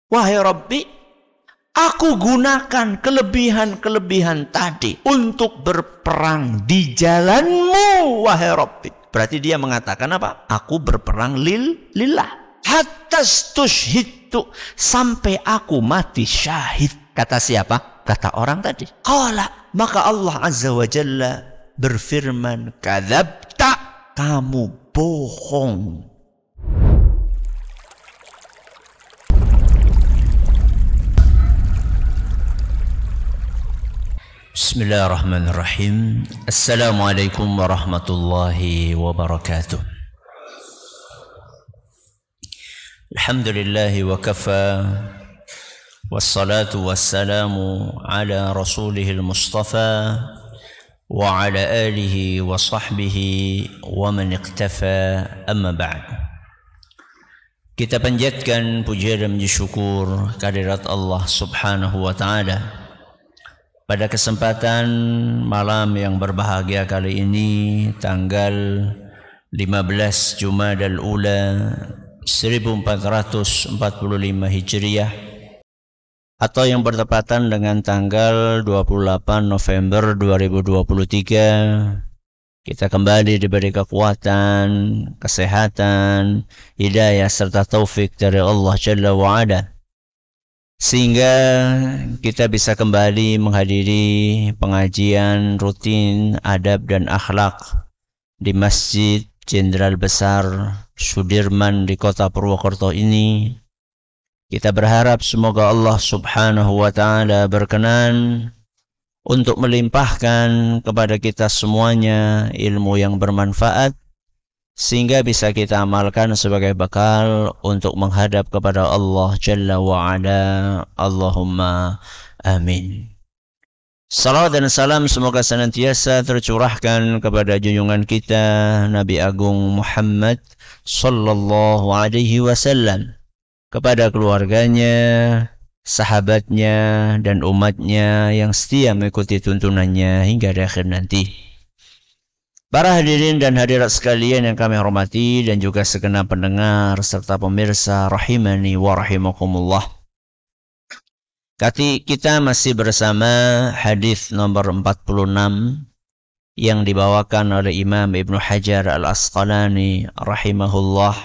Wahai Rabbi, aku gunakan kelebihan-kelebihan tadi untuk berperang di jalanmu, wahai Rabbi. Berarti dia mengatakan apa? Aku berperang lillah. Hatta stushhidtu, sampai aku mati syahid. Kata siapa? Kata orang tadi. Qala, maka Allah Azza wa Jalla berfirman, kadzabta, kamu bohong. Bismillahirrahmanirrahim. Assalamualaikum warahmatullahi wabarakatuh. Alhamdulillahi wa kafa, wassalatu wassalamu ala rasulihil mustafa wa ala alihi wa sahbihi wa man iqtafa, amma ba'd. Kita panjatkan puja dan puji syukur kehadirat Allah subhanahu wa ta'ala. Pada kesempatan malam yang berbahagia kali ini, tanggal 15 Jumadal Ula 1445 Hijriah, atau yang bertepatan dengan tanggal 28 November 2023, kita kembali diberi kekuatan, kesehatan, hidayah serta taufik dari Allah Jalla wa'ala, sehingga kita bisa kembali menghadiri pengajian rutin adab dan akhlak di Masjid Jenderal Besar Sudirman di kota Purwokerto ini. Kita berharap semoga Allah subhanahu wa ta'ala berkenan untuk melimpahkan kepada kita semuanya ilmu yang bermanfaat, sehingga bisa kita amalkan sebagai bekal untuk menghadap kepada Allah Jalla wa'ala. Allahumma amin. Salawat dan salam semoga senantiasa tercurahkan kepada junjungan kita Nabi Agung Muhammad sallallahu alaihi wasallam, kepada keluarganya, sahabatnya, dan umatnya yang setia mengikuti tuntunannya hingga di akhir nanti. Para hadirin dan hadirat sekalian yang kami hormati, dan juga segenap pendengar serta pemirsa rahimani wa rahimakumullah. Kita masih bersama hadis nomor 46 yang dibawakan oleh Imam Ibnu Hajar Al-Asqalani rahimahullah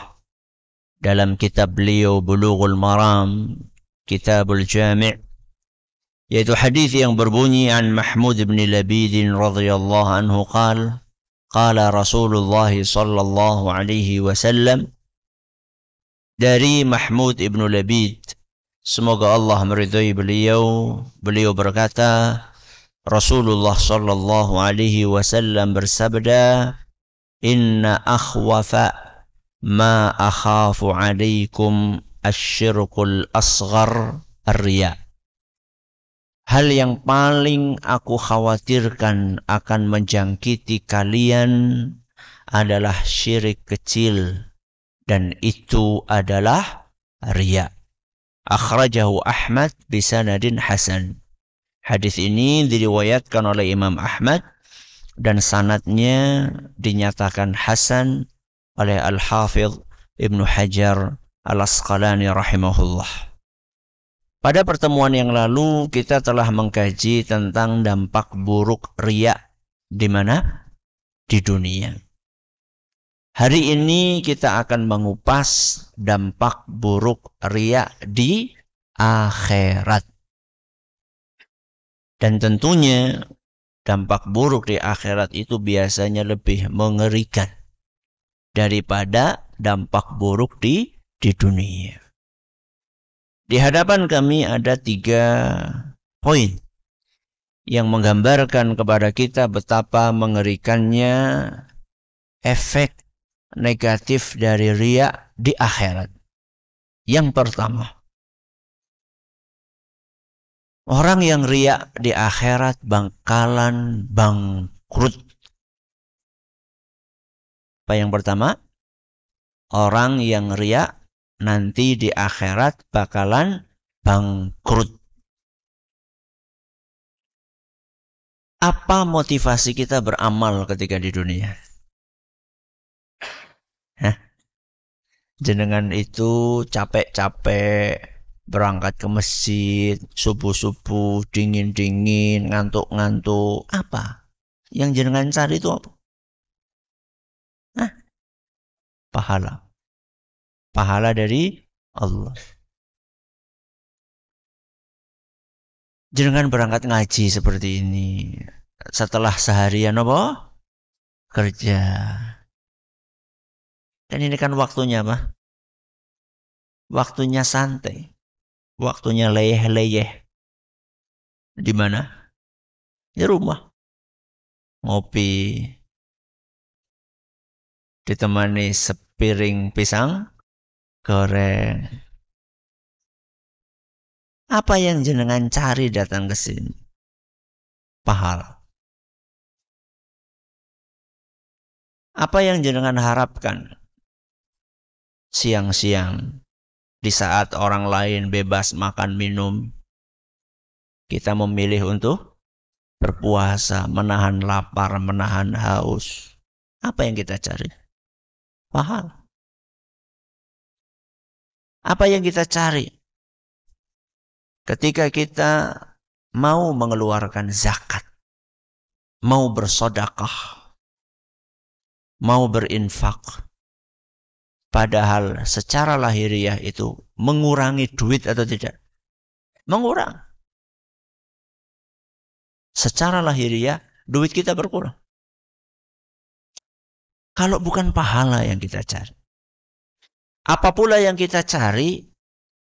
dalam kitab beliau Bulughul Maram, Kitabul Jami', yaitu hadis yang berbunyi an Mahmud bin Labid radhiyallahu anhu qala qala Rasulullah sallallahu alaihi wasallam, dari Mahmud ibnu Labid, semoga Allah meridhai beliau berkata, Rasulullah sallallahu alaihi wasallam bersabda, inna akhwafa ma akhafu alaikum asyirkul asghar ar-riya. Hal yang paling aku khawatirkan akan menjangkiti kalian adalah syirik kecil, dan itu adalah riya. Akhrajahu Ahmad bisanadin hasan. Hadis ini diriwayatkan oleh Imam Ahmad dan sanadnya dinyatakan hasan oleh Al-Hafidh Ibnu Hajar Al-Asqalani rahimahullah. Pada pertemuan yang lalu kita telah mengkaji tentang dampak buruk riya di mana? Di dunia. Hari ini kita akan mengupas dampak buruk riya di akhirat. Dan tentunya dampak buruk di akhirat itu biasanya lebih mengerikan daripada dampak buruk di dunia. Di hadapan kami ada 3 poin yang menggambarkan kepada kita betapa mengerikannya efek negatif dari riya di akhirat. Yang pertama, orang yang riya di akhirat bakalan bangkrut. Apa yang pertama? Orang yang riya nanti di akhirat bakalan bangkrut. Apa motivasi kita beramal ketika di dunia? Jenengan itu capek-capek berangkat ke masjid, subuh-subuh, dingin-dingin, ngantuk-ngantuk. Apa? Yang jenengan cari itu apa? Hah? Pahala. Pahala dari Allah. Jenengan berangkat ngaji seperti ini. Setelah seharian apa? Kerja. Dan ini kan waktunya apa? Waktunya santai. Waktunya leyeh-leyeh. Di mana? Di rumah. Ngopi. Ditemani sepiring pisang goreng. Apa yang jenengan cari datang ke sini? Pahala. Apa yang jenengan harapkan siang-siang di saat orang lain bebas makan minum? Kita memilih untuk berpuasa, menahan lapar, menahan haus. Apa yang kita cari? Pahala. Apa yang kita cari? Ketika kita mau mengeluarkan zakat, mau bersodakah, mau berinfak, padahal secara lahiriah itu mengurangi duit atau tidak? Mengurang. Secara lahiriah duit kita berkurang. Kalau bukan pahala yang kita cari. Apa pula yang kita cari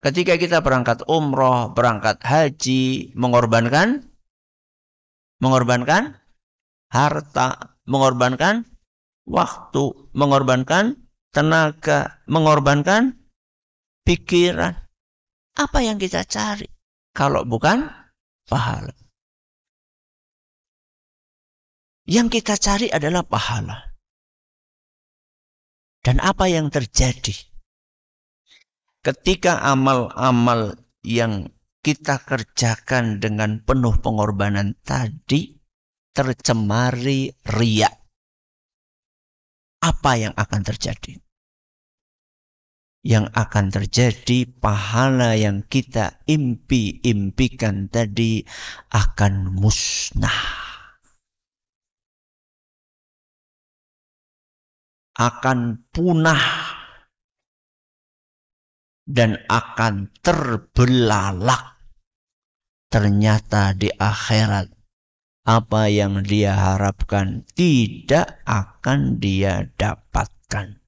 ketika kita berangkat umroh, berangkat haji, mengorbankan harta, mengorbankan waktu, mengorbankan tenaga, mengorbankan pikiran. Apa yang kita cari kalau bukan pahala? Yang kita cari adalah pahala. Dan apa yang terjadi ketika amal-amal yang kita kerjakan dengan penuh pengorbanan tadi tercemari riya? Apa yang akan terjadi? Yang akan terjadi, pahala yang kita impikan tadi akan musnah. Akan punah. Dan akan terbelalak. Ternyata di akhirat, apa yang dia harapkan tidak akan dia dapatkan.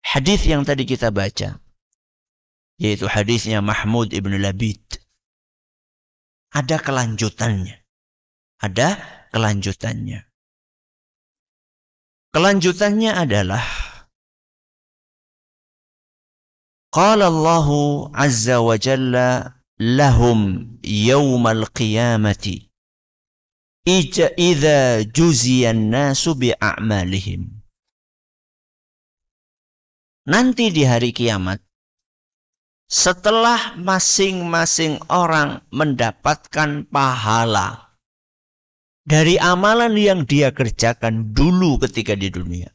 Hadis yang tadi kita baca, yaitu hadisnya Mahmud ibn Labid, ada kelanjutannya. Ada kelanjutannya. Kelanjutannya adalah qala Allah azza wa jalla lahum yawmal qiyamati idza juziyan nasu bi'a'malihim. Nanti di hari kiamat, setelah masing-masing orang mendapatkan pahala dari amalan yang dia kerjakan dulu ketika di dunia,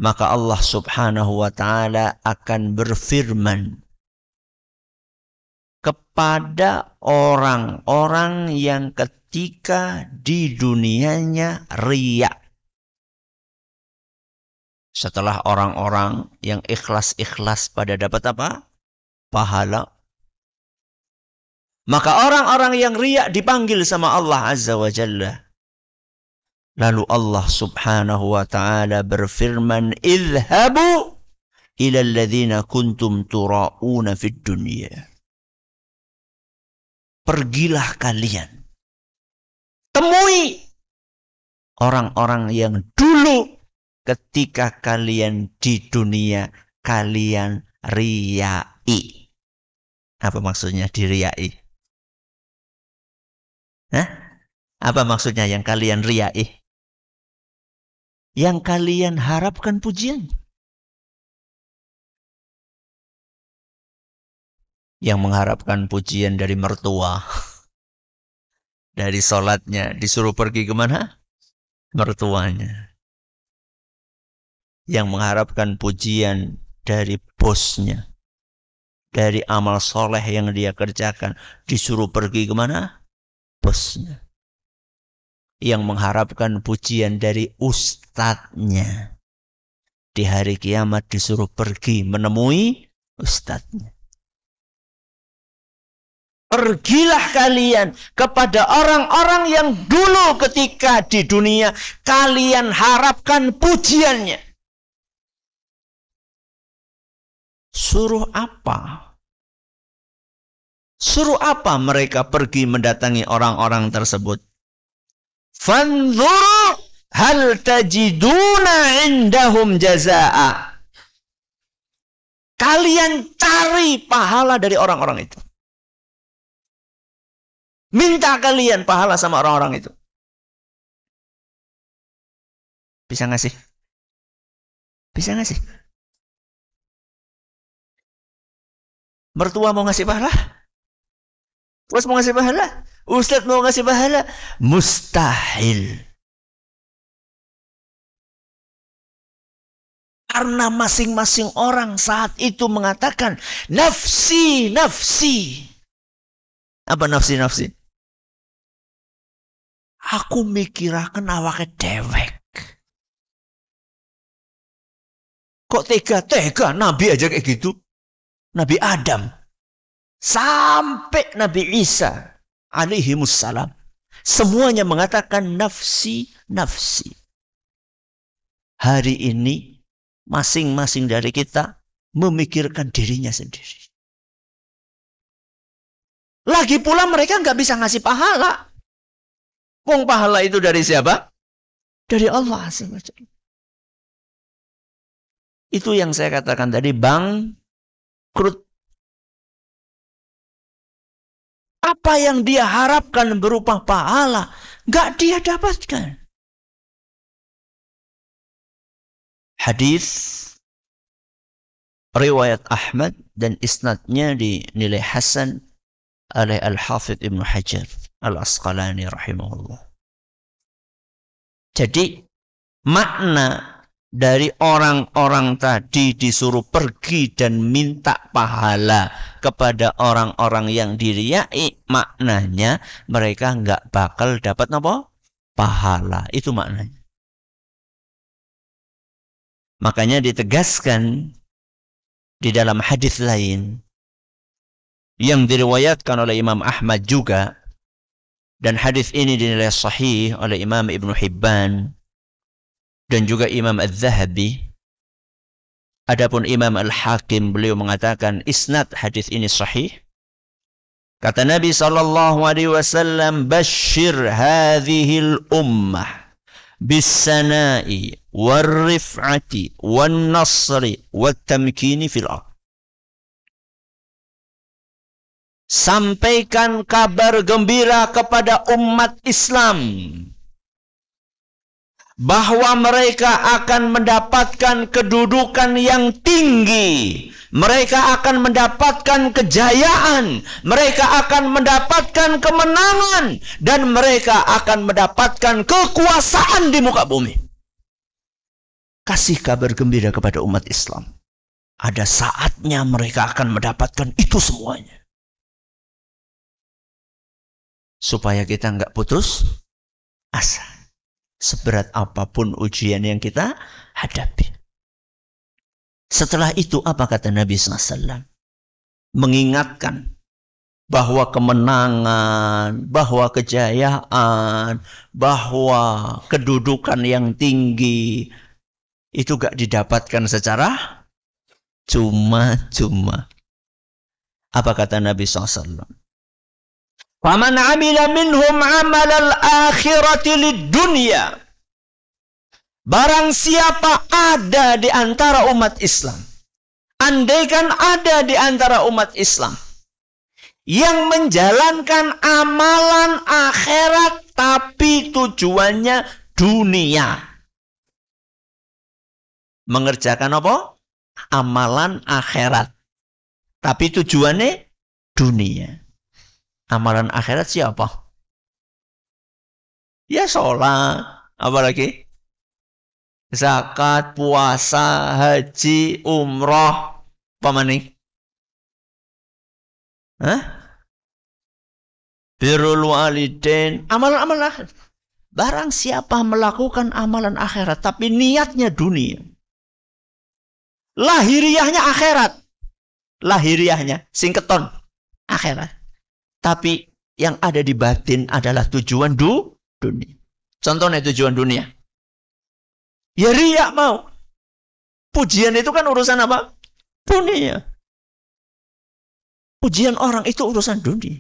maka Allah subhanahu wa ta'ala akan berfirman kepada orang-orang yang ketika di dunianya riya. Setelah orang-orang yang ikhlas-ikhlas pada dapat apa? Pahala. Maka orang-orang yang riya dipanggil sama Allah azza wa jalla. Lalu Allah subhanahu wa ta'ala berfirman, idhabu ila alladhina kuntum tura'una fid dunya. Pergilah kalian, temui orang-orang yang dulu ketika kalian di dunia kalian riyai. Apa maksudnya diriyai? Hah? Apa maksudnya yang kalian riyai? Yang kalian harapkan pujian. Yang mengharapkan pujian dari mertua. Dari sholatnya disuruh pergi kemana? Mertuanya. Yang mengharapkan pujian dari bosnya, dari amal soleh yang dia kerjakan, disuruh pergi kemana? Bosnya. Yang mengharapkan pujian dari ustadznya. Di hari kiamat disuruh pergi menemui ustadznya. Pergilah kalian kepada orang-orang yang dulu ketika di dunia kalian harapkan pujiannya. Suruh apa? Suruh apa mereka pergi mendatangi orang-orang tersebut? Fanzur hal tajiduna indahum jazaa. Kalian cari pahala dari orang-orang itu. Minta kalian pahala sama orang-orang itu. Bisa ngasih? Bisa ngasih? Mertua mau ngasih pahala? Bos mau ngasih pahala? Ustadz mau ngasih pahala? Mustahil. Karena masing-masing orang saat itu mengatakan, nafsi, nafsi. Apa nafsi, nafsi? Aku mikirakan awake dewek. Kok tega-tega Nabi aja kayak gitu? Nabi Adam. Sampai Nabi Isa alaihimussalam. Semuanya mengatakan nafsi, nafsi. Hari ini masing-masing dari kita memikirkan dirinya sendiri. Lagi pula mereka nggak bisa ngasih pahala. Wong pahala itu dari siapa? Dari Allah. Itu yang saya katakan tadi, bangkrut. Apa yang dia harapkan berupa pahala, nggak dia dapatkan. Hadis riwayat Ahmad dan isnadnya dinilai hasan oleh Al-Hafidh Ibnu Hajar Al-Asqalani rahimahullah. Jadi makna dari orang-orang tadi disuruh pergi dan minta pahala kepada orang-orang yang diriyai, maknanya mereka nggak bakal dapat apa? Pahala. Itu maknanya. Makanya ditegaskan di dalam hadis lain yang diriwayatkan oleh Imam Ahmad juga, dan hadis ini dinilai sahih oleh Imam Ibnu Hibban dan juga Imam Al-Zahabi. Adapun Imam Al-Hakim beliau mengatakan isnad hadis ini sahih. Kata Nabi sallallahu alaihi wasallam, "Basyir hadhil ummah bis-sana'i war-rif'ati wan-nasri wat-tamkini fil ardh." Sampaikan kabar gembira kepada umat Islam bahwa mereka akan mendapatkan kedudukan yang tinggi, mereka akan mendapatkan kejayaan, mereka akan mendapatkan kemenangan, dan mereka akan mendapatkan kekuasaan di muka bumi. Kasih kabar gembira kepada umat Islam. Ada saatnya mereka akan mendapatkan itu semuanya. Supaya kita nggak putus asa. Seberat apapun ujian yang kita hadapi. Setelah itu apa kata Nabi SAW? Mengingatkan bahwa kemenangan, bahwa kejayaan, bahwa kedudukan yang tinggi itu gak didapatkan secara cuma-cuma. Apa kata Nabi SAW? Faman amila minhum amalal akhirati lid-dunya. Barang siapa ada di antara umat Islam, andaikan ada di antara umat Islam yang menjalankan amalan akhirat tapi tujuannya dunia. Mengerjakan apa? Amalan akhirat tapi tujuannya dunia. Amalan akhirat siapa? Ya sholat. Apalagi? zakat, puasa, haji, umroh, apa maning? Birrul walidain, amalan-amalan akhirat. Barang siapa melakukan amalan akhirat tapi niatnya dunia, lahiriahnya akhirat, lahiriahnya singketon akhirat, tapi yang ada di batin adalah tujuan dunia. Contohnya tujuan dunia, ya riak mau. Pujian itu kan urusan apa? Dunia. Pujian orang itu urusan dunia.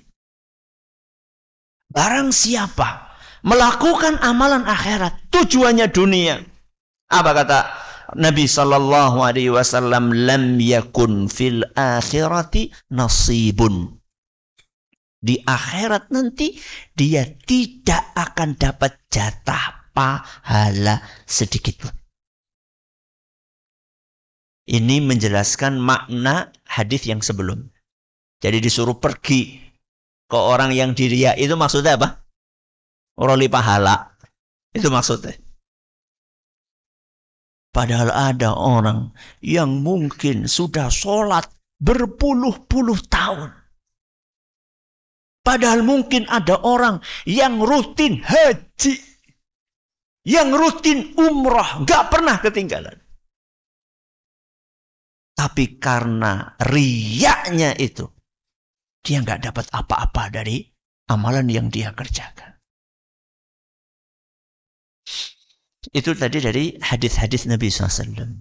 Barang siapa melakukan amalan akhirat, tujuannya dunia. Apa kata Nabi sallallahu alaihi wasallam? Lam yakun fil akhirati nasibun. Di akhirat nanti dia tidak akan dapat jatah pahala sedikit pun. Ini menjelaskan makna hadis yang sebelum. Jadi disuruh pergi ke orang yang diria itu maksudnya apa? Roli pahala. Itu maksudnya. Padahal ada orang yang mungkin sudah sholat berpuluh-puluh tahun. Padahal mungkin ada orang yang rutin haji, yang rutin umrah, gak pernah ketinggalan. Tapi karena riyaknya itu, dia gak dapat apa-apa dari amalan yang dia kerjakan. Itu tadi dari hadis-hadis Nabi SAW.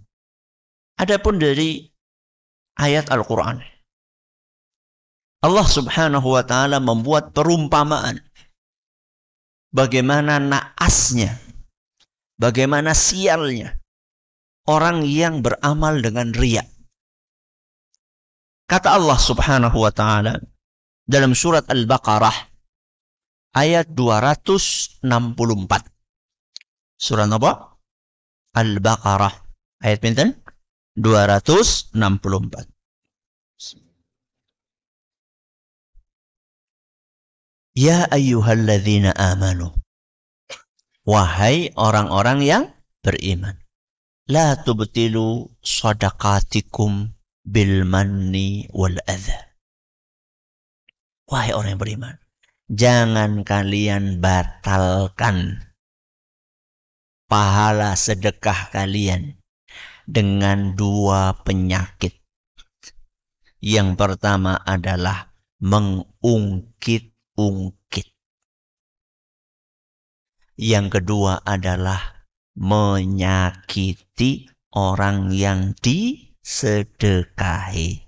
Adapun dari ayat Al-Quran, Allah subhanahu wa ta'ala membuat perumpamaan bagaimana naasnya, bagaimana sialnya orang yang beramal dengan riya. Kata Allah subhanahu wa ta'ala dalam surat Al-Baqarah ayat 264. Surah apa? Al-Baqarah ayat pinten? 264. Ya ayyuhalladzina amanu, wahai orang-orang yang beriman, la tubtilu shadaqatikum bil manni wal adha. Wahai orang yang beriman, jangan kalian batalkan pahala sedekah kalian dengan dua penyakit. Yang pertama adalah mengungkit-ungkit. Yang kedua adalah menyakiti orang yang disedekahi.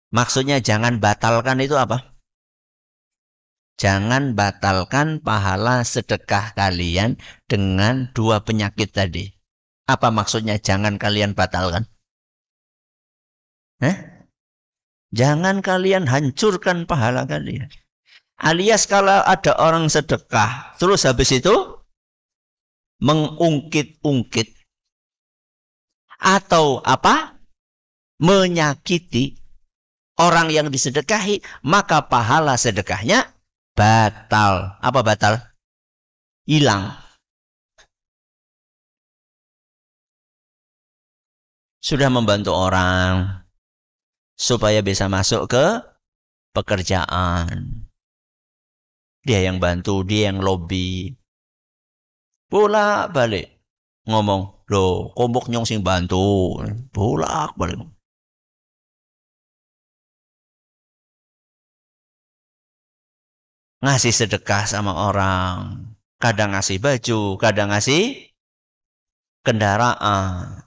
Maksudnya jangan batalkan itu apa? Jangan batalkan pahala sedekah kalian dengan dua penyakit tadi. Apa maksudnya jangan kalian batalkan? Jangan kalian hancurkan pahala kalian. Alias kalau ada orang sedekah, terus habis itu mengungkit-ungkit. Atau apa? Menyakiti orang yang disedekahi, maka pahala sedekahnya batal. Apa batal? Hilang. Sudah membantu orang supaya bisa masuk ke pekerjaan. Dia yang bantu, dia yang lobby. Bolak balik ngomong, loh, kombok nyong sing bantu. Bolak balik. Ngasih sedekah sama orang. Kadang ngasih baju, kadang ngasih kendaraan.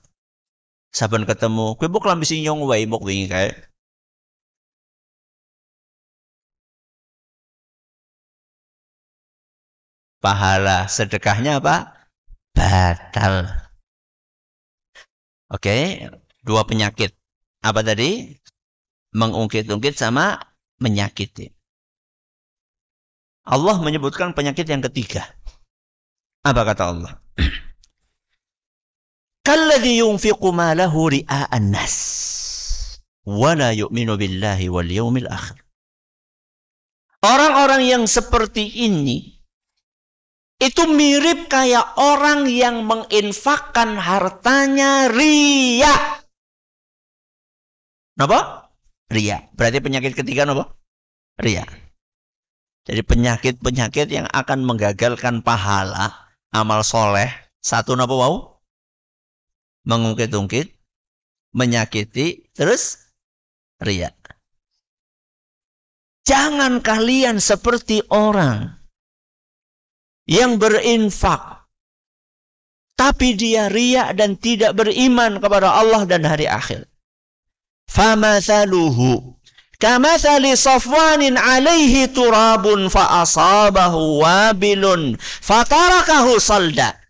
Saben ketemu, kowe mbok lambi sing nyong wae mbok wingi kae. Pahala sedekahnya apa? Batal. Oke, dua penyakit. Apa tadi? Mengungkit-ungkit sama menyakiti. Allah menyebutkan penyakit yang ketiga. Apa kata Allah? Kalladzi yunfiqu malahu ria'an nas wa la yu'minu billahi wal yawmil akhir. Orang-orang yang seperti ini Itu mirip kayak orang yang menginfakkan hartanya riya. Napa? Riya. Berarti penyakit ketiga napa? Riya. Jadi penyakit-penyakit yang akan menggagalkan pahala, amal soleh. Satu napa wau? Mengungkit-ungkit, menyakiti, terus riya. Jangan kalian seperti orang yang berinfak, tapi dia riya dan tidak beriman kepada Allah dan hari akhir. Famathaluhu kamathali safwanin alaihi turabun fa'asabahu wabilun fatarakahu salda.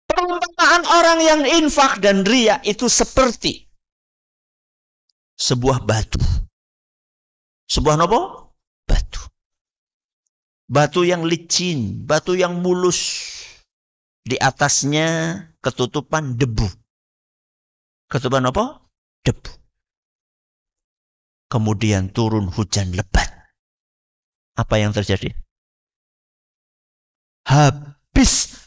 Perumpamaan orang yang infak dan riya itu seperti sebuah batu. Sebuah apa? Batu. Batu yang licin, batu yang mulus. Di atasnya ketutupan debu. Ketutupan apa? Debu. Kemudian turun hujan lebat. Apa yang terjadi? Habis.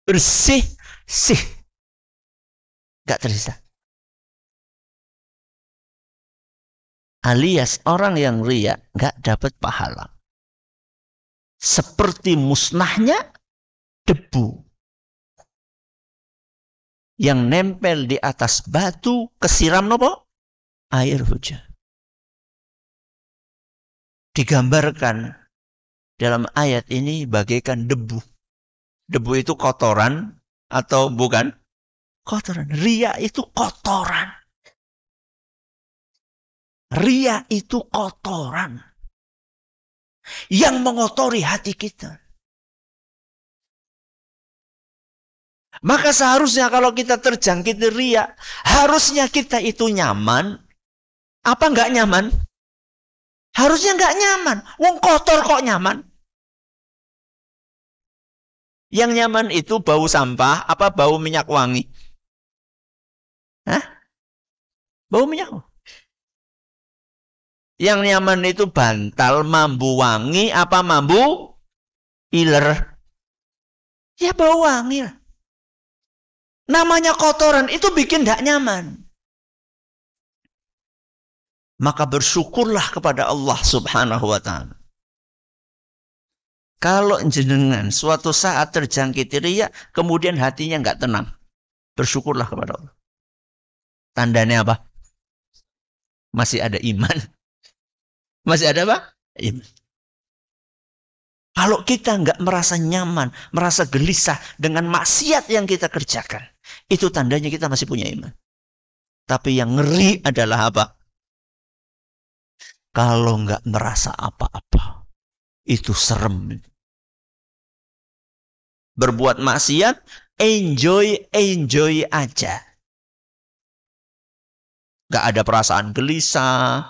Bersih. Gak tersisa. Alias orang yang riya gak dapat pahala. Seperti musnahnya debu yang nempel di atas batu kesiram nopo? Air hujan. Digambarkan dalam ayat ini bagaikan debu. Debu itu kotoran atau bukan? Kotoran. Riya itu kotoran. Riya itu kotoran yang mengotori hati kita. Maka seharusnya kalau kita terjangkit riya, harusnya kita itu nyaman. Apa enggak nyaman? Harusnya enggak nyaman. Wong kotor kok nyaman? Yang nyaman itu bau sampah apa bau minyak wangi? Hah? Bau minyak wangi. Yang nyaman itu bantal, mambu wangi, apa mambu iler? Ya bau wangi lah. Namanya kotoran itu bikin tidak nyaman. Maka bersyukurlah kepada Allah subhanahu wa ta'ala. Kalau jenengan suatu saat terjangkit riya, kemudian hatinya nggak tenang. Bersyukurlah kepada Allah. Tandanya apa? Masih ada iman. Masih ada apa? Iman. Kalau kita nggak merasa nyaman, merasa gelisah dengan maksiat yang kita kerjakan, itu tandanya kita masih punya iman. Tapi yang ngeri adalah apa? Kalau nggak merasa apa-apa, itu serem. Berbuat maksiat, enjoy aja. Nggak ada perasaan gelisah,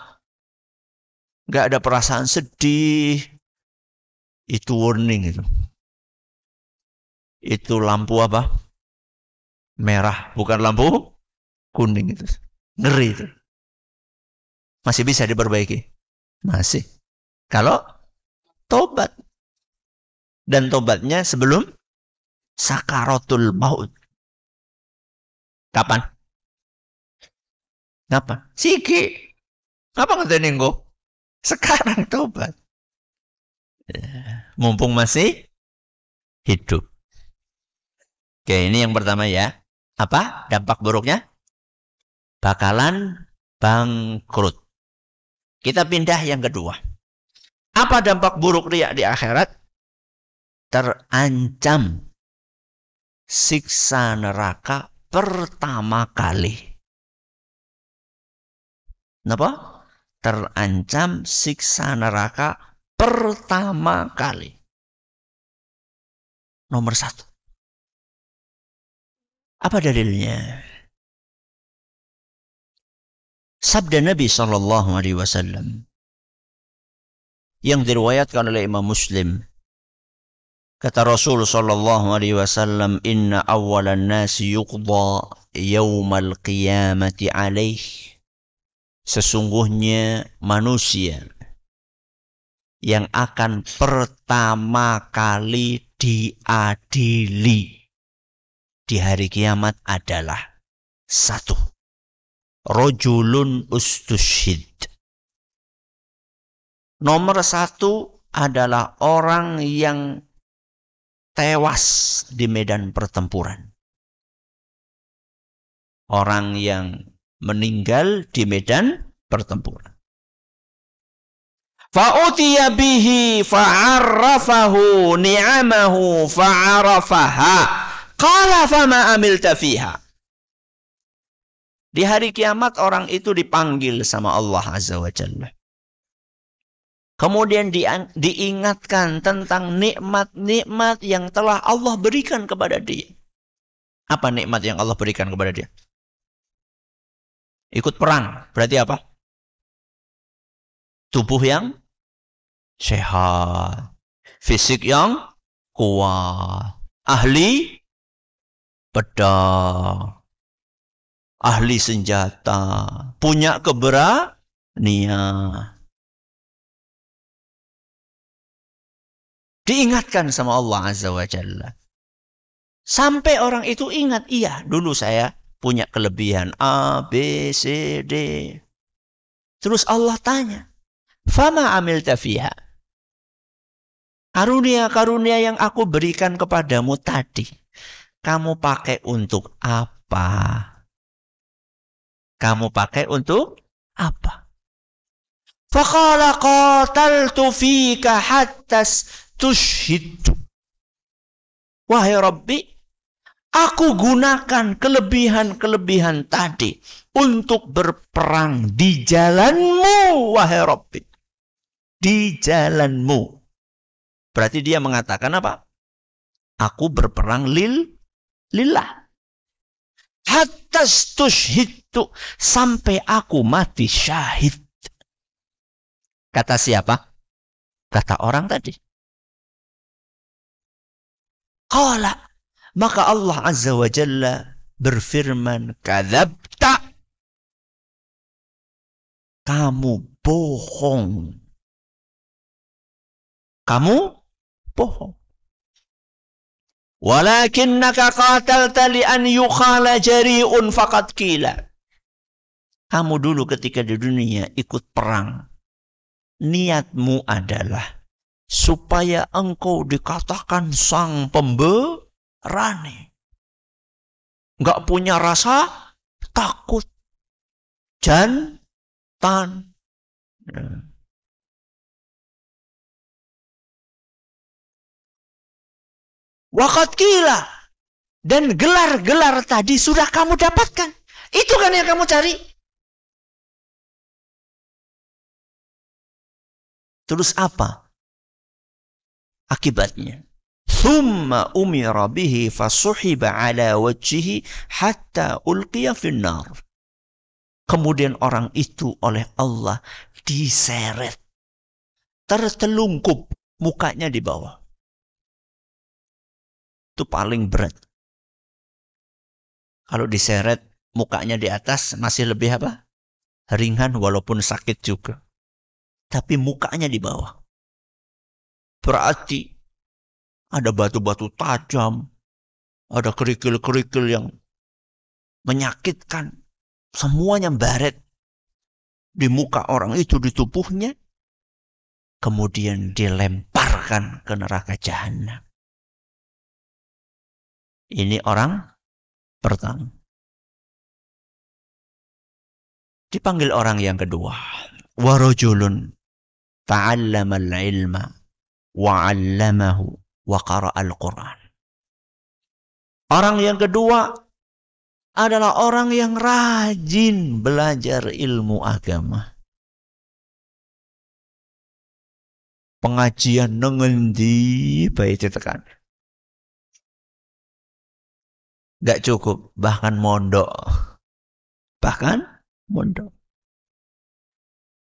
nggak ada perasaan sedih. Itu warning itu. Itu lampu apa? Merah, bukan lampu kuning itu. Ngeri itu. Masih bisa diperbaiki? Masih. Kalau tobat. Dan tobatnya sebelum sakaratul maut. Kapan? Kapan? Siki. Apa ngerti kok? Sekarang tobat. Mumpung masih hidup. Oke, ini yang pertama ya. Apa dampak buruknya? Bakalan bangkrut. Kita pindah yang kedua. Apa dampak buruk riya di akhirat? Terancam siksa neraka pertama kali. Kenapa? Terancam siksa neraka pertama kali. Nomor 1. Apa dalilnya? Sabda Nabi SAW yang diriwayatkan oleh Imam Muslim. Kata Rasul SAW, Inna awalan nasi yuqda yawmal qiyamati alaih. Sesungguhnya manusia yang akan pertama kali diadili di hari kiamat adalah satu, rojulun ustushid. Nomor satu adalah orang yang tewas di medan pertempuran. Orang yang meninggal di medan pertempuran. Fa'utiya bihi fa'arrafahu ni'amahu fa'arafaha. Qala fama amilta fiha. Di hari kiamat orang itu dipanggil sama Allah Azza wa Jalla. Kemudian diingatkan tentang nikmat-nikmat yang telah Allah berikan kepada dia. Apa nikmat yang Allah berikan kepada dia? Ikut perang. Berarti apa? Tubuh yang sehat. Fisik yang kuat. Ahli pedang. Ahli senjata. Punya keberanian. Diingatkan sama Allah Azza wa Jalla. Sampai orang itu ingat, iya dulu saya punya kelebihan A, B, C, D. Terus Allah tanya, fama amilta fiha. Karunia-karunia yang aku berikan kepadamu tadi, kamu pakai untuk apa? Kamu pakai untuk apa? Faqala qataltu fika hatta tushhidtu. Wahai Rabbi, aku gunakan kelebihan-kelebihan tadi untuk berperang di jalanmu, wahai Rabbi. Di jalanmu. Berarti dia mengatakan apa? Aku berperang lillah. Hatta tushhidtu. Sampai aku mati syahid. Kata siapa? Kata orang tadi. Qala. Maka Allah Azza wa Jalla berfirman, kadzabta. Kamu bohong. Kamu bohong. Walakinnaka qatalta li an yukhala jari'un faqad qila. Kamu dulu ketika di dunia ikut perang. Niatmu adalah supaya engkau dikatakan sang pemberani. Enggak punya rasa takut. Jantan. Waqad qila. Dan gelar-gelar tadi sudah kamu dapatkan. Itu kan yang kamu cari. Terus apa akibatnya? Thumma umira bihi fasuhiba ala wajhihi hatta ulqiya finnar. Kemudian orang itu oleh Allah diseret. Tertelungkup mukanya di bawah. Itu paling berat. Kalau diseret mukanya di atas masih lebih apa? Ringan walaupun sakit juga. Tapi mukanya di bawah. Berarti ada batu-batu tajam. Ada kerikil-kerikil yang menyakitkan. Semuanya baret di muka orang itu, di tubuhnya. Kemudian dilemparkan ke neraka jahanam. Ini orang pertama. Dipanggil orang yang kedua. Warajulun ta'allama al-ilma wa'allamahu wa qara'al Qur'an. Orang yang kedua adalah orang yang rajin belajar ilmu agama. Pengajian nengendi baik ditekan. Gak cukup, bahkan mondok. Bahkan mondok.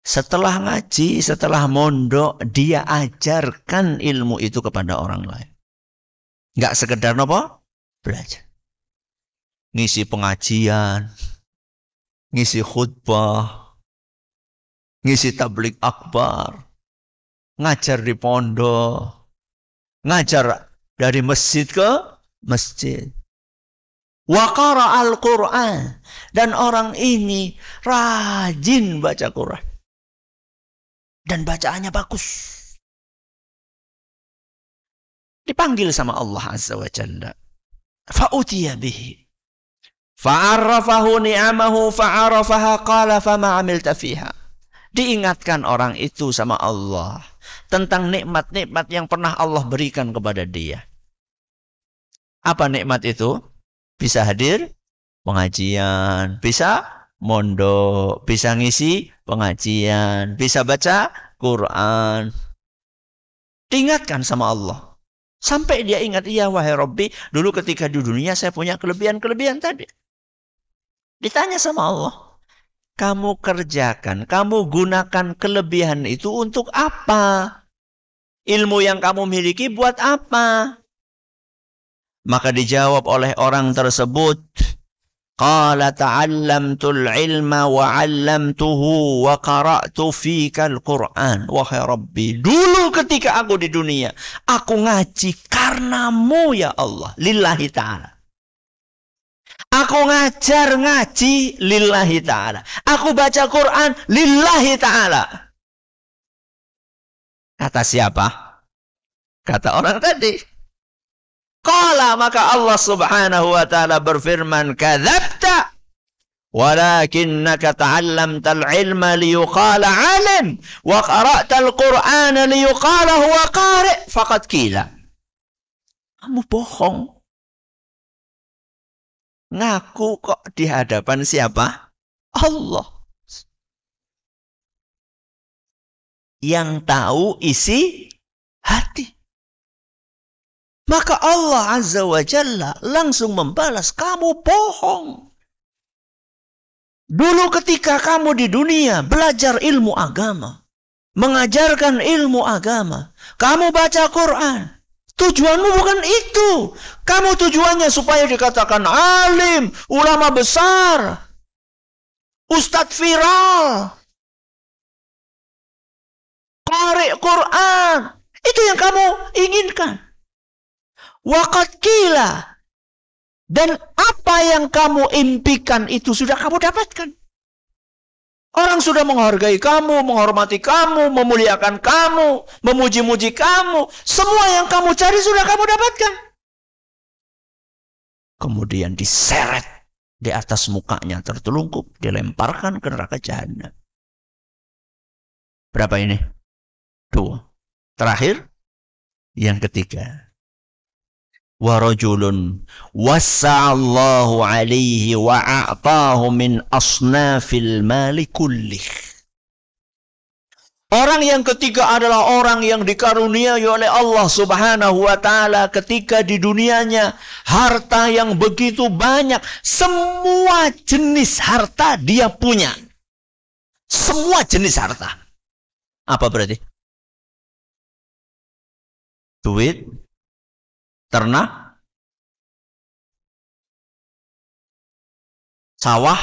Setelah ngaji, setelah mondok, dia ajarkan ilmu itu kepada orang lain. Gak sekedar apa? Belajar. Ngisi pengajian, ngisi khutbah, ngisi tabligh akbar. ngajar di pondok, ngajar dari masjid ke masjid. Wa qara al-Qur'an. Dan orang ini rajin baca Quran. Dan bacaannya bagus. Dipanggil sama Allah Azza wa Jalla. Fa'utiya bihi. Fa'arrafahu ni'amahu fa'arafaha qala fama amilta fiha. Diingatkan orang itu sama Allah tentang nikmat-nikmat yang pernah Allah berikan kepada dia. Apa nikmat itu? Bisa hadir pengajian, bisa mondok, bisa ngisi pengajian, bisa baca Quran. Diingatkan sama Allah. Sampai dia ingat, iya wahai Rabbi, dulu ketika di dunia saya punya kelebihan-kelebihan tadi. Ditanya sama Allah, kamu kerjakan, kamu gunakan kelebihan itu untuk apa? Ilmu yang kamu miliki buat apa? Maka dijawab oleh orang tersebut, qala ta'allamtul ilma wa 'allamtuhu wa qara'tu fikal Qur'an. Wahai Rabbi, dulu ketika aku di dunia, aku ngaji karenamu ya Allah, lillahi ta'ala. Aku ngajar ngaji lillahi ta'ala. Aku baca Quran lillahi ta'ala. Kata siapa? Kata orang tadi. Qala, maka Allah subhanahu wa ta'ala berfirman, kadzabta walakinnaka ta'allamtal ilma liyuqala alim wa qara'tal qur'ana liyuqala huwa qari' faqad qila. Kamu bohong. Ngaku kok di hadapan siapa? Allah. Yang tahu isi hati. Maka Allah Azza wa Jalla langsung membalas, kamu bohong. Dulu ketika kamu di dunia belajar ilmu agama, mengajarkan ilmu agama, kamu baca Quran, tujuanmu bukan itu. Kamu tujuannya supaya dikatakan alim, ulama besar, ustadz viral, qari Quran. Itu yang kamu inginkan. Waqad qila. Dan apa yang kamu impikan itu sudah kamu dapatkan. Orang sudah menghargai kamu, menghormati kamu, memuliakan kamu, memuji-muji kamu. Semua yang kamu cari sudah kamu dapatkan. Kemudian diseret di atas mukanya, tertelungkup, dilemparkan ke neraka jahanam. Berapa ini? 2. Terakhir, yang ketiga. Warajulun wassa'allahu alaihi wa a'tahu min asnafil mali kullih. Orang yang ketiga adalah orang yang dikaruniai oleh Allah subhanahu wa ta'ala ketika di dunianya harta yang begitu banyak. Semua jenis harta dia punya. Semua jenis harta. Apa berarti? Duit, ternak, sawah,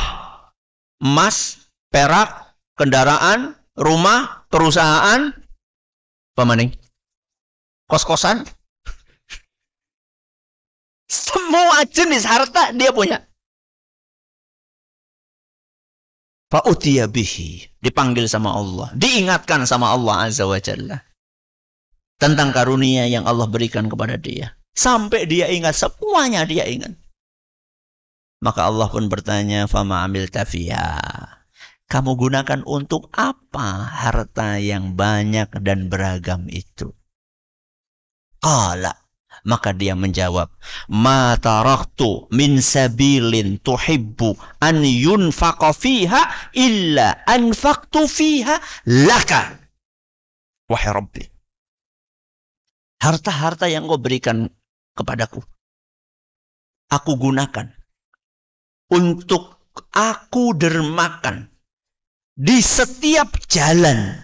emas, perak, kendaraan, rumah, perusahaan, pemaning, kos-kosan. Semua jenis harta dia punya. Fa'utiya bihi. Dipanggil sama Allah. Diingatkan sama Allah Azza wa Jalla. Tentang karunia yang Allah berikan kepada dia. Sampai dia ingat, semuanya dia ingat. Maka Allah pun bertanya, fama amilta fiha. Kamu gunakan untuk apa harta yang banyak dan beragam itu? Qala, maka dia menjawab, ma taraktu min sabilin tuhibbu an yunfaqa fiha illa anfaqtu fiha laka. Wahai Rabbi, harta-harta yang kau berikan kepadaku, aku gunakan untuk aku dermakan di setiap jalan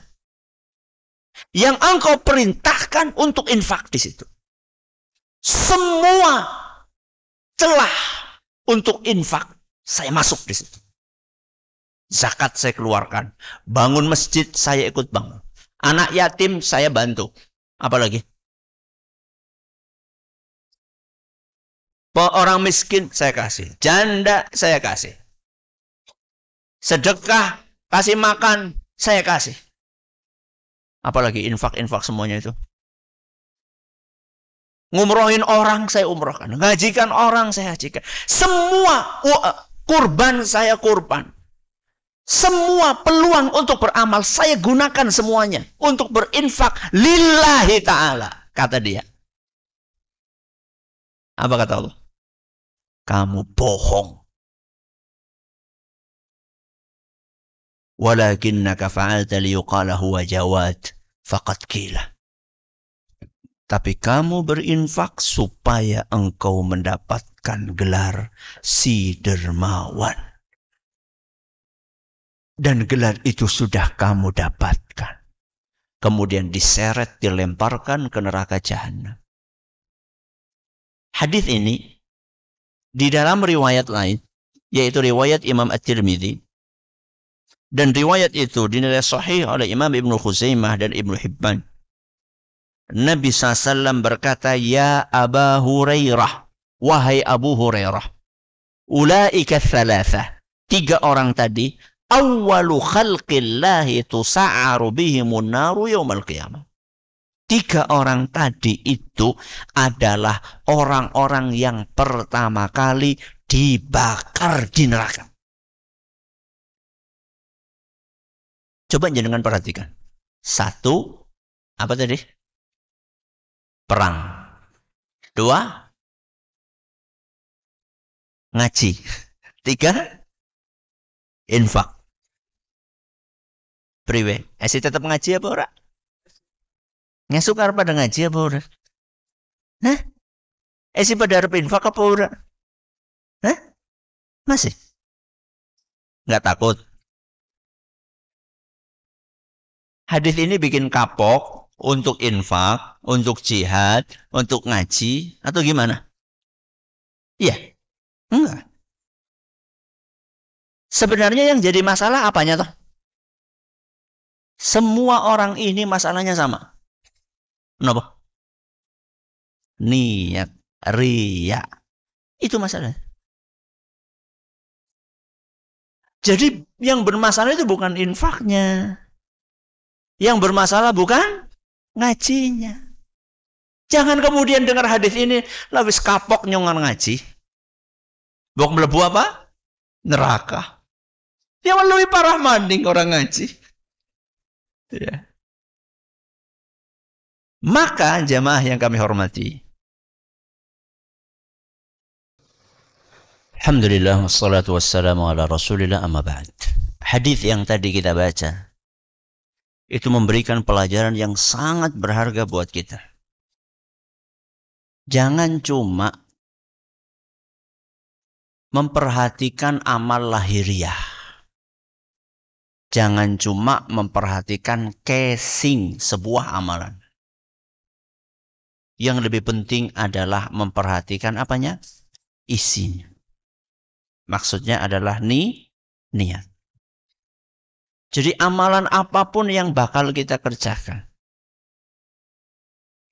yang engkau perintahkan untuk infak di situ. Semua celah untuk infak saya masuk di situ. Zakat saya keluarkan, bangun masjid saya ikut bangun, Anak yatim saya bantu. Apalagi? Orang miskin saya kasih. Janda saya kasih. Sedekah, kasih makan, saya kasih. Apalagi infak-infak semuanya itu. Ngumrohin orang saya umrohkan. Ngajikan orang saya hajikan. Semua kurban saya kurban. Semua peluang untuk beramal saya gunakan semuanya. Untuk berinfak lillahi ta'ala. Kata dia. Apa kata Allah? Kamu bohong. Walakinnaka fa'alta liyuqala huwa jawad. Faqad kila. Tapi kamu berinfak supaya engkau mendapatkan gelar si dermawan. Dan gelar itu sudah kamu dapatkan. Kemudian diseret, dilemparkan ke neraka jahanam. Hadis ini di dalam riwayat lain, yaitu riwayat Imam At-Tirmidzi, dan riwayat itu dinilai sahih oleh Imam Ibnu Khuzaimah dan Ibnu Hibban. Nabi SAW berkata, Ya Aba Hurairah, wahai Abu Hurairah, ulaika thalatha, 3 orang tadi, awwalu khalqillahi tusa'aru bihimun naru yawmal qiyamah. 3 orang tadi itu adalah orang-orang yang pertama kali dibakar di neraka. Coba jenengan perhatikan. 1, apa tadi? Perang. 2, ngaji. 3, infak. Priwe, esi tetap ngaji apa ora? Ngesuk arep pada ngaji apa ora? Hah? Esi pada arep infak apa ora? Hah? Masih? Nggak takut? Hadis ini bikin kapok untuk infak, untuk jihad, untuk ngaji, atau gimana? Iya. Enggak. Sebenarnya yang jadi masalah apanya toh? Semua orang ini masalahnya sama. Kenapa? Niat, riya. Itu masalahnya. Jadi yang bermasalah itu bukan infaknya. Yang bermasalah bukan ngajinya. Jangan kemudian dengar hadis ini, lawis kapok nyongan ngaji. Bok melebu apa? Neraka. Yang lebih parah manding orang ngaji. Ya. Maka jamaah yang kami hormati, alhamdulillah wassalatu wassalamu ala rasulillah amma ba'd. Hadis yang tadi kita baca itu memberikan pelajaran yang sangat berharga buat kita. Jangan cuma memperhatikan amal lahiriah. Jangan cuma memperhatikan casing sebuah amalan. Yang lebih penting adalah memperhatikan apanya? Isinya. Maksudnya adalah niat. Jadi amalan apapun yang bakal kita kerjakan,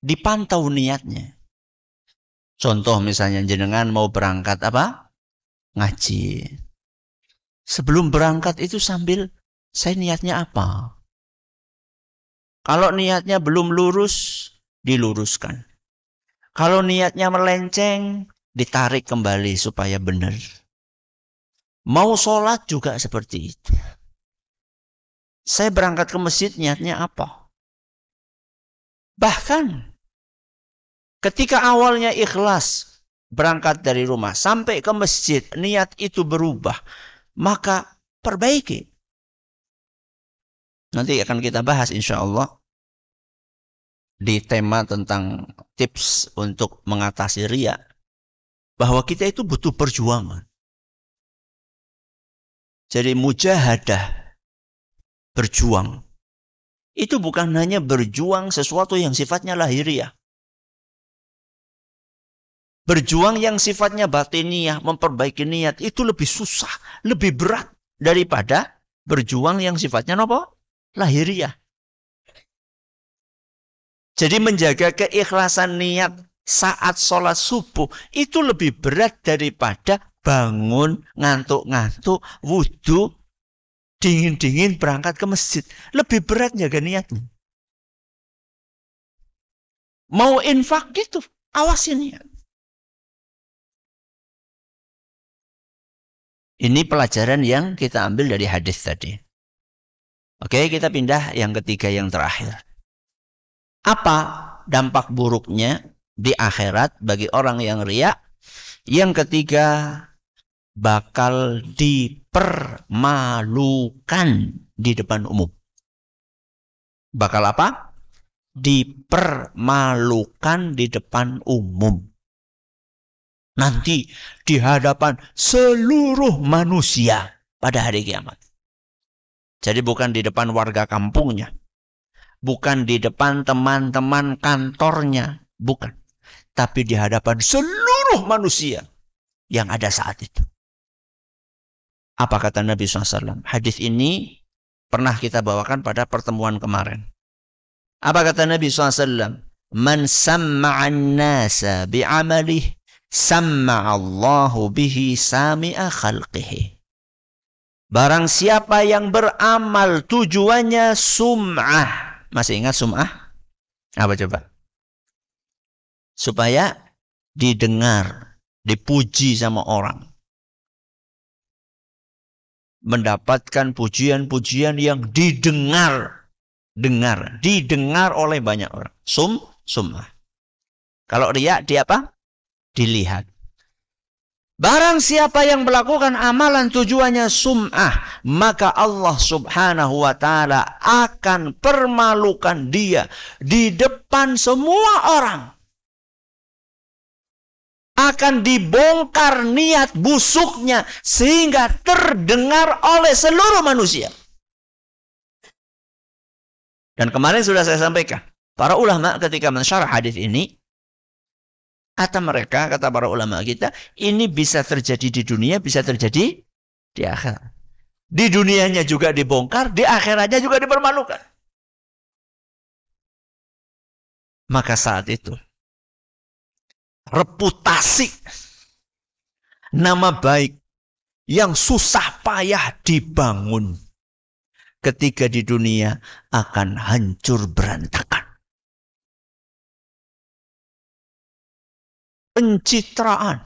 dipantau niatnya. Contoh misalnya jenengan mau berangkat apa? Ngaji. Sebelum berangkat itu sambil, saya niatnya apa? Kalau niatnya belum lurus, diluruskan. Kalau niatnya melenceng, ditarik kembali supaya benar. Mau sholat juga seperti itu. Saya berangkat ke masjid niatnya apa? Bahkan ketika awalnya ikhlas berangkat dari rumah sampai ke masjid niat itu berubah, maka perbaiki. Nanti akan kita bahas insya Allah di tema tentang tips untuk mengatasi riya, bahwa kita itu butuh perjuangan. Jadi mujahadah, berjuang, itu bukan hanya berjuang sesuatu yang sifatnya lahiriah. Berjuang yang sifatnya batiniah, memperbaiki niat, itu lebih susah, lebih berat daripada berjuang yang sifatnya apa? Lahiriah. Jadi menjaga keikhlasan niat saat sholat subuh itu lebih berat daripada bangun, ngantuk-ngantuk, wudhu, dingin-dingin berangkat ke masjid. Lebih berat jaga niatnya. Mau infak gitu, awasin niat. Ini pelajaran yang kita ambil dari hadis tadi. Oke, kita pindah yang ketiga, yang terakhir. Apa dampak buruknya di akhirat bagi orang yang riya? Yang ketiga, bakal dipermalukan di depan umum. Bakal apa? Dipermalukan di depan umum. Nanti di hadapan seluruh manusia pada hari kiamat. Jadi bukan di depan warga kampungnya. Bukan di depan teman-teman kantornya. Bukan. Tapi di hadapan seluruh manusia yang ada saat itu. Apa kata Nabi SAW? Hadis ini pernah kita bawakan pada pertemuan kemarin. Apa kata Nabi SAW? Man samma'an nasa bi'amalih samma'allahu bihi sami'a khalqihi. Barang siapa yang beramal tujuannya sum'ah. Masih ingat sum'ah? Apa coba? Supaya didengar, dipuji sama orang. Mendapatkan pujian-pujian yang didengar oleh banyak orang. Sum'ah. Kalau riya, dia apa? Dilihat. Barang siapa yang melakukan amalan tujuannya sum'ah, maka Allah subhanahu wa ta'ala akan permalukan dia di depan semua orang. Akan dibongkar niat busuknya sehingga terdengar oleh seluruh manusia. Dan kemarin sudah saya sampaikan, para ulama ketika mensyarah hadis ini, kata mereka, kata para ulama kita, ini bisa terjadi di dunia, bisa terjadi di akhirat. Di dunianya juga dibongkar, di akhiratnya juga dipermalukan. Maka saat itu, reputasi, nama baik yang susah payah dibangun ketika di dunia akan hancur berantakan. Pencitraan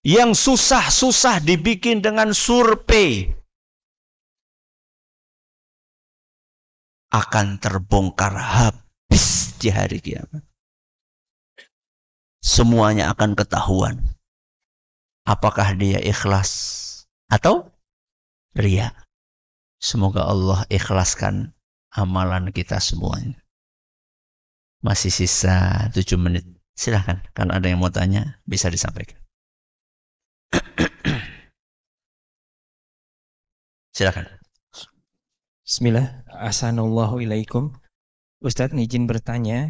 yang susah-susah dibikin dengan survei akan terbongkar habis di hari kiamat. Semuanya akan ketahuan apakah dia ikhlas atau riya. Semoga Allah ikhlaskan amalan kita semuanya. Masih sisa 7 menit. Silahkan, kalau ada yang mau tanya bisa disampaikan. Silakan. Bismillah. Assalamualaikum. Ustadz izin bertanya,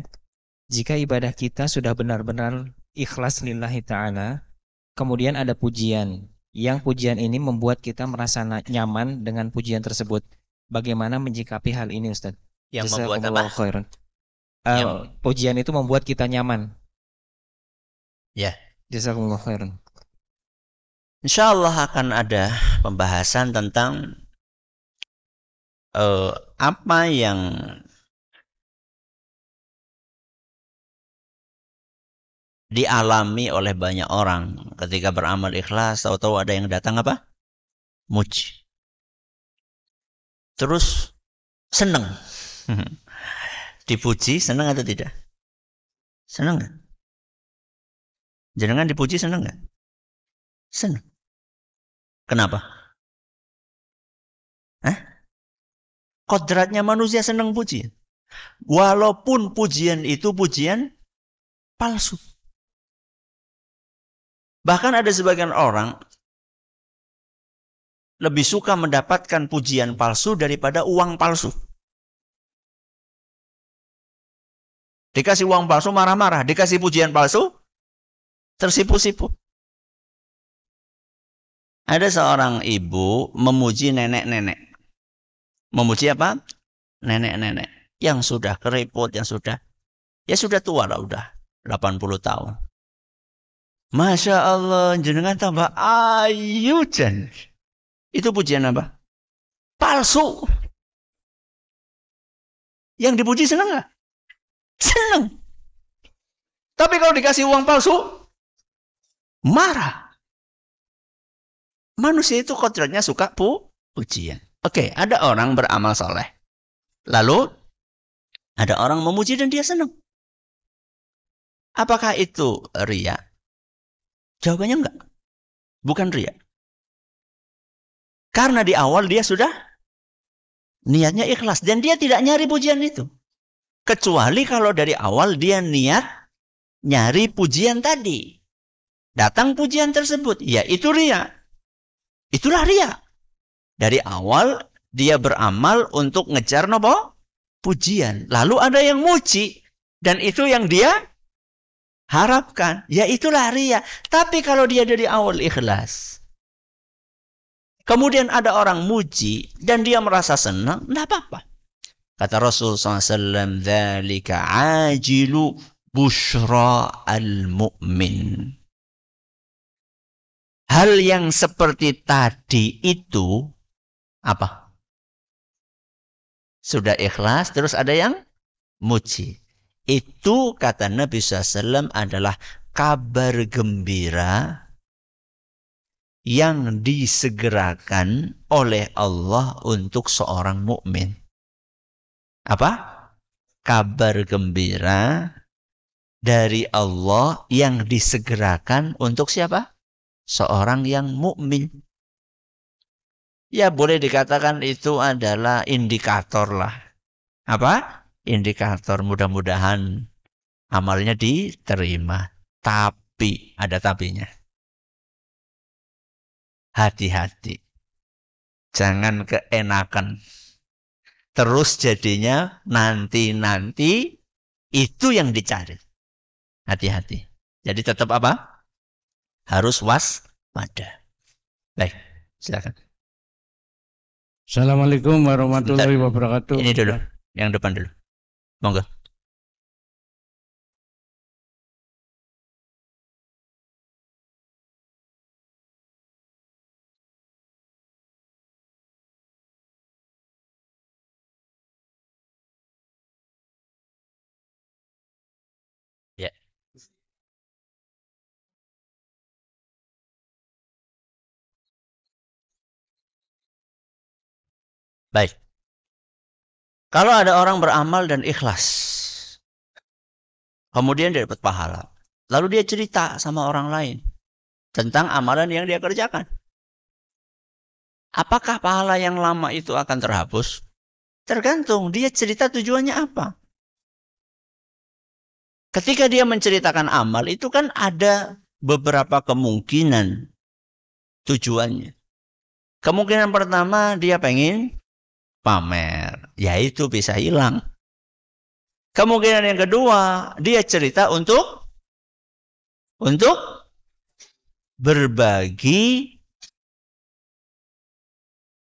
jika ibadah kita sudah benar-benar ikhlas lillahi ta'ala, kemudian ada pujian, yang pujian ini membuat kita merasa nyaman dengan pujian tersebut, bagaimana menyikapi hal ini, Ustadz? Yang membuat apa? Khairan. Pujian itu membuat kita nyaman. Ya. Jazakumullah khairan. Insyaallah akan ada pembahasan tentang apa yang dialami oleh banyak orang ketika beramal ikhlas, tahu-tahu ada yang datang apa? Muji. Terus senang. Dipuji senang atau tidak? Senang nggak? Jangan dipuji senang nggak? Senang. Kenapa? Kodratnya manusia senang pujian. Walaupun pujian itu pujian palsu. Bahkan ada sebagian orang lebih suka mendapatkan pujian palsu daripada uang palsu. Dikasih uang palsu marah-marah, dikasih pujian palsu tersipu-sipu. Ada seorang ibu memuji nenek-nenek. Memuji apa? Nenek-nenek. Yang sudah keriput, yang sudah tua lah, udah 80 tahun. Masya Allah, jenengan tambah ayu jan. Itu pujian apa? Palsu. Yang dipuji senang nggak? Senang. Tapi kalau dikasih uang palsu, marah. Manusia itu kodratnya suka pujian. Oke, ada orang beramal soleh. Lalu, ada orang memuji dan dia senang. Apakah itu riya? Jawabannya enggak. Bukan riya. Karena di awal dia sudah niatnya ikhlas. Dan dia tidak nyari pujian itu. Kecuali kalau dari awal dia niat nyari pujian tadi. Datang pujian tersebut. Ya itu riya. Itulah riya. Dari awal dia beramal untuk ngejar nopo? Pujian. Lalu ada yang muji. Dan itu yang dia harapkan. Ya itulah riya. Tapi kalau dia dari awal ikhlas. Kemudian ada orang muji. Dan dia merasa senang. Tidak apa-apa. Kata Rasul SAW. Dzalika ajilu bushra al-mu'min. Hal yang seperti tadi itu apa? Sudah ikhlas, terus ada yang muji. Itu kata Nabi SAW adalah kabar gembira yang disegerakan oleh Allah untuk seorang mukmin. Apa? Kabar gembira dari Allah yang disegerakan untuk siapa? Seorang yang mukmin. Ya boleh dikatakan itu adalah indikator lah. Apa? Indikator, mudah-mudahan amalnya diterima. Tapi, ada tapinya. Hati-hati. Jangan keenakan. Terus jadinya nanti itu yang dicari. Hati-hati. Jadi tetap apa? Harus waspada. Baik, silakan. Assalamualaikum warahmatullahi wabarakatuh. Ini dulu, yang depan dulu. Monggo. Ya. Baik. Kalau ada orang beramal dan ikhlas, kemudian dia dapat pahala. Lalu dia cerita sama orang lain tentang amalan yang dia kerjakan. Apakah pahala yang lama itu akan terhapus? Tergantung dia cerita tujuannya apa. Ketika dia menceritakan amal itu kan ada beberapa kemungkinan tujuannya. Kemungkinan pertama dia pengen pamer, yaitu bisa hilang. Kemungkinan yang kedua dia cerita untuk berbagi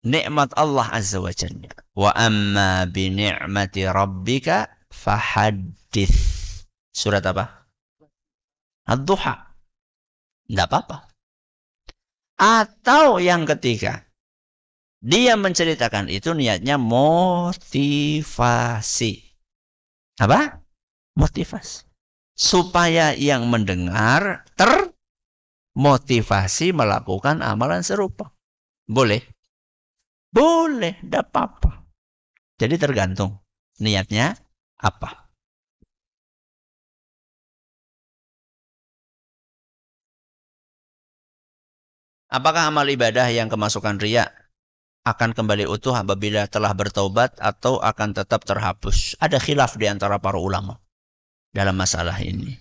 nikmat Allah Azza wa Jalla. Wa amma bi ni'mati rabbika fahaddits. Surat apa? Ad-Duha. Tidak apa-apa. Atau yang ketiga, dia menceritakan itu niatnya motivasi. Apa? Motivasi. Supaya yang mendengar termotivasi melakukan amalan serupa. Boleh? Boleh, tidak apa-apa. Jadi tergantung niatnya apa. Apakah amal ibadah yang kemasukan riya akan kembali utuh apabila telah bertaubat atau akan tetap terhapus? Ada khilaf di antara para ulama dalam masalah ini.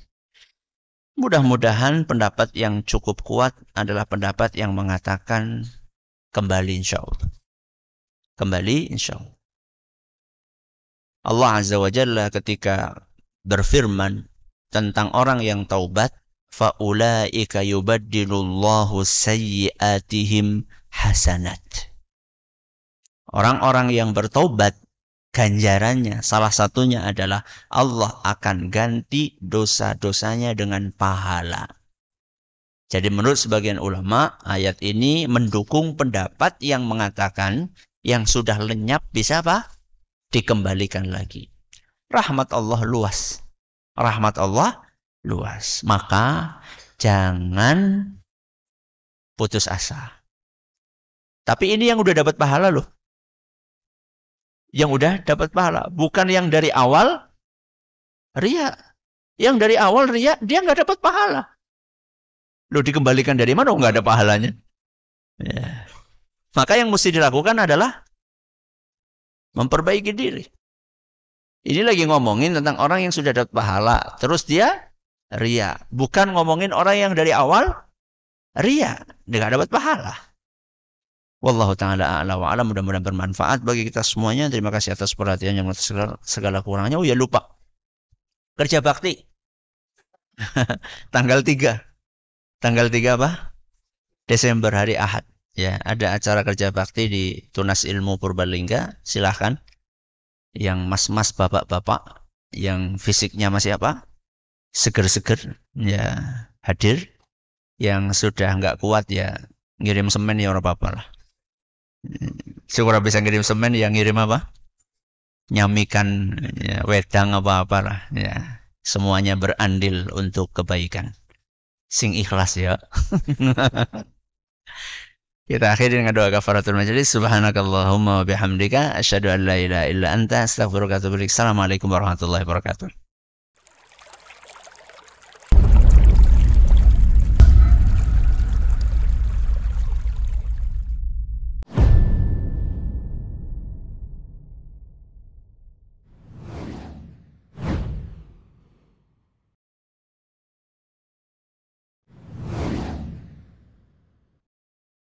Mudah-mudahan pendapat yang cukup kuat adalah pendapat yang mengatakan kembali insya Allah. Kembali insya Allah. Allah Azza wa Jalla ketika berfirman tentang orang yang taubat, فَأُولَٰئِكَ يُبَدِّلُ اللَّهُ سَيِّئَاتِهِمْ حَسَنَاتٍ. Orang-orang yang bertaubat, ganjarannya salah satunya adalah Allah akan ganti dosa-dosanya dengan pahala. Jadi menurut sebagian ulama, ayat ini mendukung pendapat yang mengatakan yang sudah lenyap bisa apa? Dikembalikan lagi. Rahmat Allah luas. Rahmat Allah luas. Maka jangan putus asa. Tapi ini yang udah dapat pahala loh. Yang udah dapat pahala. Bukan yang dari awal ria. Yang dari awal ria, dia nggak dapat pahala. Loh, dikembalikan dari mana? Nggak ada pahalanya. Ya. Maka yang mesti dilakukan adalah memperbaiki diri. Ini lagi ngomongin tentang orang yang sudah dapat pahala. Terus dia ria. Bukan ngomongin orang yang dari awal ria. Dia nggak dapat pahala. Wallahu ta'ala a'la wa a'lam. Mudah-mudahan bermanfaat bagi kita semuanya. Terima kasih atas perhatiannya, atas segala kurangannya. Oh ya, lupa. Kerja bakti. Tanggal 3. Tanggal 3 apa? Desember, hari Ahad. Ya, ada acara kerja bakti di Tunas Ilmu Purbalingga. Silahkan. Yang mas-mas, bapak-bapak, yang fisiknya masih apa? Seger-seger, ya hadir. Yang sudah nggak kuat ya ngirim semen ya orang apa lah. Syukur bisa ngirim semen, yang ngirim apa? Nyamikan ya, wedang apa-apa lah. Ya, semuanya berandil untuk kebaikan. Sing ikhlas ya. Kita akhiri dengan doa kafaratul majelis. Subhanakallahumma wa bihamdika asyhadu an la ilaha illa anta astaghfiruka wa atubu ilaik. Assalamualaikum warahmatullahi wabarakatuh.